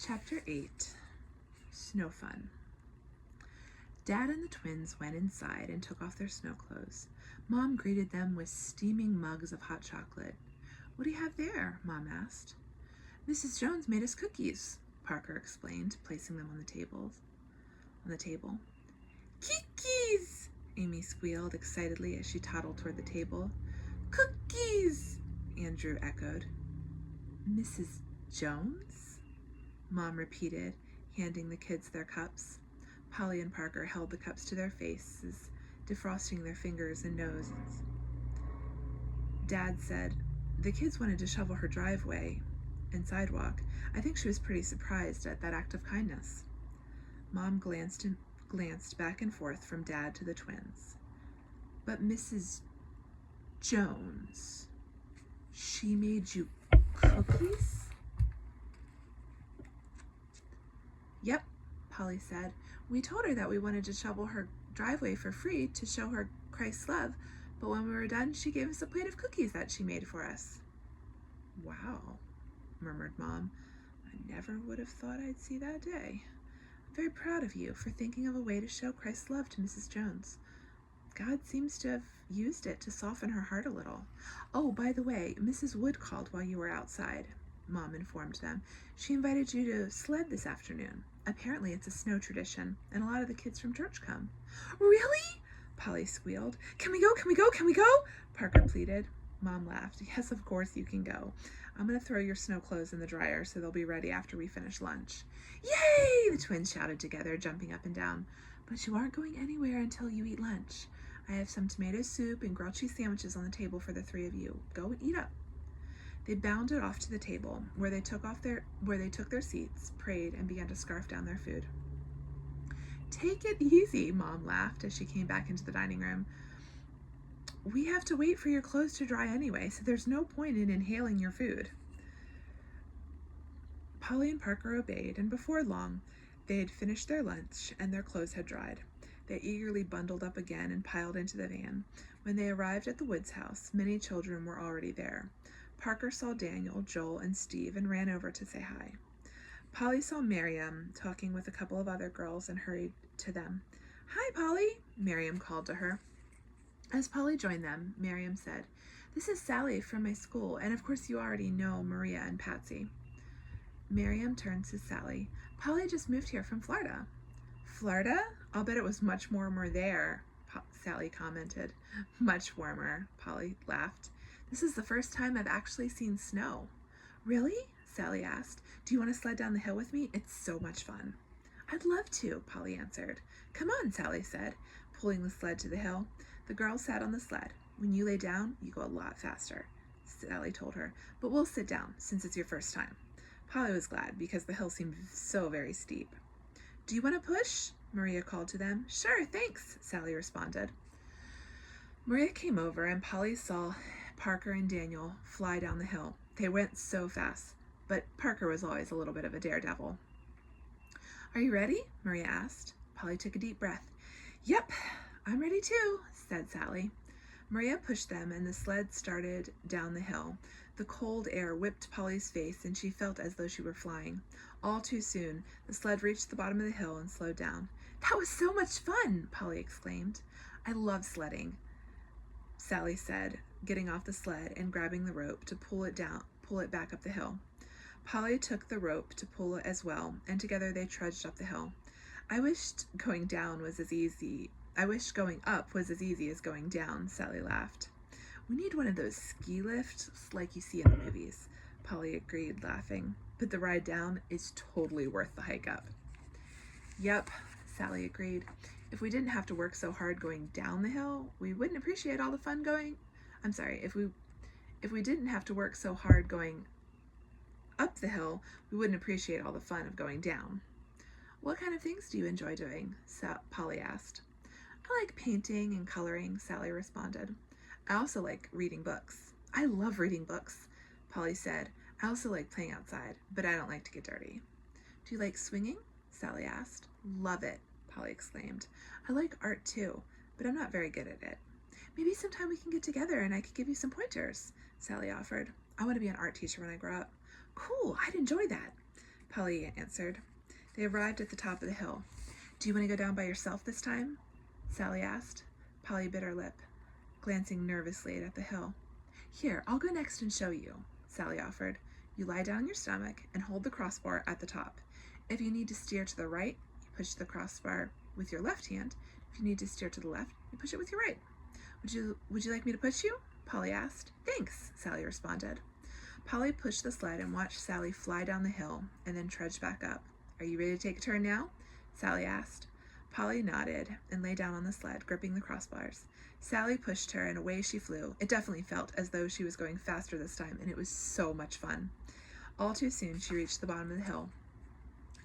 Chapter 8, Snow Fun. Dad and the twins went inside and took off their snow clothes. Mom greeted them with steaming mugs of hot chocolate. "What do you have there?" Mom asked. "Mrs. Jones made us cookies," Parker explained, placing them on the table. "Cookies!" Amy squealed excitedly as she toddled toward the table. "Cookies!" Andrew echoed. "Mrs. Jones?" Mom repeated, handing the kids their cups. Polly and Parker held the cups to their faces, defrosting their fingers and noses. Dad said, "The kids wanted to shovel her driveway and sidewalk. I think she was pretty surprised at that act of kindness." Mom glanced back and forth from Dad to the twins. "But Mrs. Jones, she made you cookies?" "Yep," Polly said. "We told her that we wanted to shovel her driveway for free to show her Christ's love, but when we were done, she gave us a plate of cookies that she made for us." "Wow," murmured Mom. "I never would have thought I'd see that day. I'm very proud of you for thinking of a way to show Christ's love to Mrs. Jones. God seems to have used it to soften her heart a little. Oh, by the way, Mrs. Wood called while you were outside," Mom informed them. "She invited you to sled this afternoon. Apparently it's a snow tradition, and a lot of the kids from church come." "Really?" Polly squealed. "Can we go? Can we go? Can we go?" Parker pleaded. Mom laughed. "Yes, of course you can go. I'm going to throw your snow clothes in the dryer so they'll be ready after we finish lunch." "Yay!" the twins shouted together, jumping up and down. "But you aren't going anywhere until you eat lunch. I have some tomato soup and grilled cheese sandwiches on the table for the three of you. Go and eat up." They bounded off to the table, where they took their seats, prayed, and began to scarf down their food. "Take it easy," Mom laughed as she came back into the dining room. "We have to wait for your clothes to dry anyway, so there's no point in inhaling your food." Polly and Parker obeyed, and before long, they had finished their lunch and their clothes had dried. They eagerly bundled up again and piled into the van. When they arrived at the Woods house, many children were already there. Parker saw Daniel, Joel, and Steve and ran over to say hi. Polly saw Miriam talking with a couple of other girls and hurried to them. "Hi, Polly," Miriam called to her. As Polly joined them, Miriam said, "This is Sally from my school, and of course you already know Maria and Patsy." Miriam turned to Sally. "Polly just moved here from Florida." "Florida? I'll bet it was much warmer there," Sally commented. "Much warmer," Polly laughed. "This is the first time I've actually seen snow." "Really?" Sally asked. "Do you want to sled down the hill with me? It's so much fun." "I'd love to," Polly answered. "Come on," Sally said, pulling the sled to the hill. The girls sat on the sled. "When you lay down, you go a lot faster," Sally told her. "But we'll sit down, since it's your first time." Polly was glad, because the hill seemed so very steep. "Do you want to push?" Maria called to them. "Sure, thanks," Sally responded. Maria came over, and Polly saw Parker and Daniel fly down the hill. They went so fast, but Parker was always a little bit of a daredevil. "Are you ready?" Maria asked. Polly took a deep breath. "Yep, I'm ready too," said Sally. Maria pushed them, and the sled started down the hill. The cold air whipped Polly's face, and she felt as though she were flying. All too soon, the sled reached the bottom of the hill and slowed down. "That was so much fun!" Polly exclaimed. "I love sledding," Sally said, getting off the sled and grabbing the rope to pull it back up the hill. Polly took the rope to pull it as well, and together they trudged up the hill. I wished going up was as easy as going down," Sally laughed. "We need one of those ski lifts like you see in the movies," Polly agreed, laughing. "But the ride down is totally worth the hike up." "Yep," Sally agreed. "If we didn't have to work so hard going down the hill, we wouldn't appreciate all the fun going... If we didn't have to work so hard going up the hill, we wouldn't appreciate all the fun of going down." "What kind of things do you enjoy doing?" Polly asked. "I like painting and coloring," Sally responded. "I also like reading books." "I love reading books," Polly said. "I also like playing outside, but I don't like to get dirty." "Do you like swinging?" Sally asked. "Love it," Polly exclaimed. "I like art too, but I'm not very good at it." "Maybe sometime we can get together and I could give you some pointers," Sally offered. "I want to be an art teacher when I grow up." "Cool, I'd enjoy that." Polly answered. They arrived at the top of the hill. Do you want to go down by yourself this time? Sally asked. Polly bit her lip, glancing nervously at the hill. Here, I'll go next and show you, Sally offered. You lie down on your stomach and hold the crossbar at the top. If you need to steer to the right, you push the crossbar with your left hand. If you need to steer to the left, you push it with your right. Would you like me to push you? Polly asked. Thanks, Sally responded. Polly pushed the sled and watched Sally fly down the hill and then trudge back up. Are you ready to take a turn now? Sally asked. Polly nodded and lay down on the sled, gripping the crossbars. Sally pushed her and away she flew. It definitely felt as though she was going faster this time, and it was so much fun. All too soon she reached the bottom of the hill.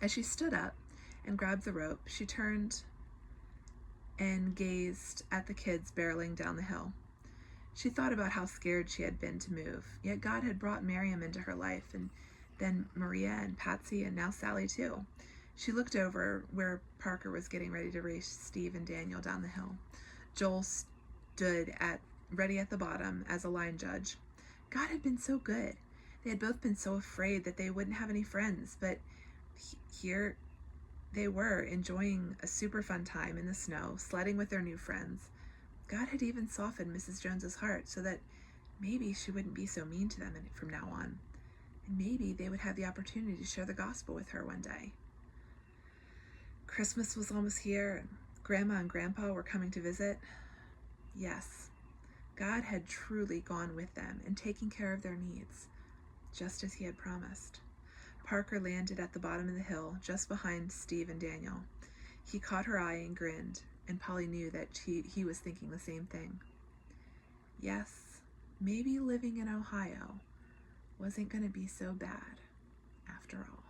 As she stood up and grabbed the rope, she turned and gazed at the kids barreling down the hill. She thought about how scared she had been to move, yet God had brought Miriam into her life, and then Maria and Patsy, and now Sally too. She looked over where Parker was getting ready to race Steve and Daniel down the hill. Joel stood ready at the bottom as a line judge. God had been so good. They had both been so afraid that they wouldn't have any friends, but here they were, enjoying a super fun time in the snow, sledding with their new friends. God had even softened Mrs. Jones's heart so that maybe she wouldn't be so mean to them from now on. And maybe they would have the opportunity to share the gospel with her one day. Christmas was almost here, and Grandma and Grandpa were coming to visit. Yes, God had truly gone with them and taken care of their needs, just as he had promised. Parker landed at the bottom of the hill, just behind Steve and Daniel. He caught her eye and grinned, and Polly knew that he was thinking the same thing. Yes, maybe living in Ohio wasn't going to be so bad after all.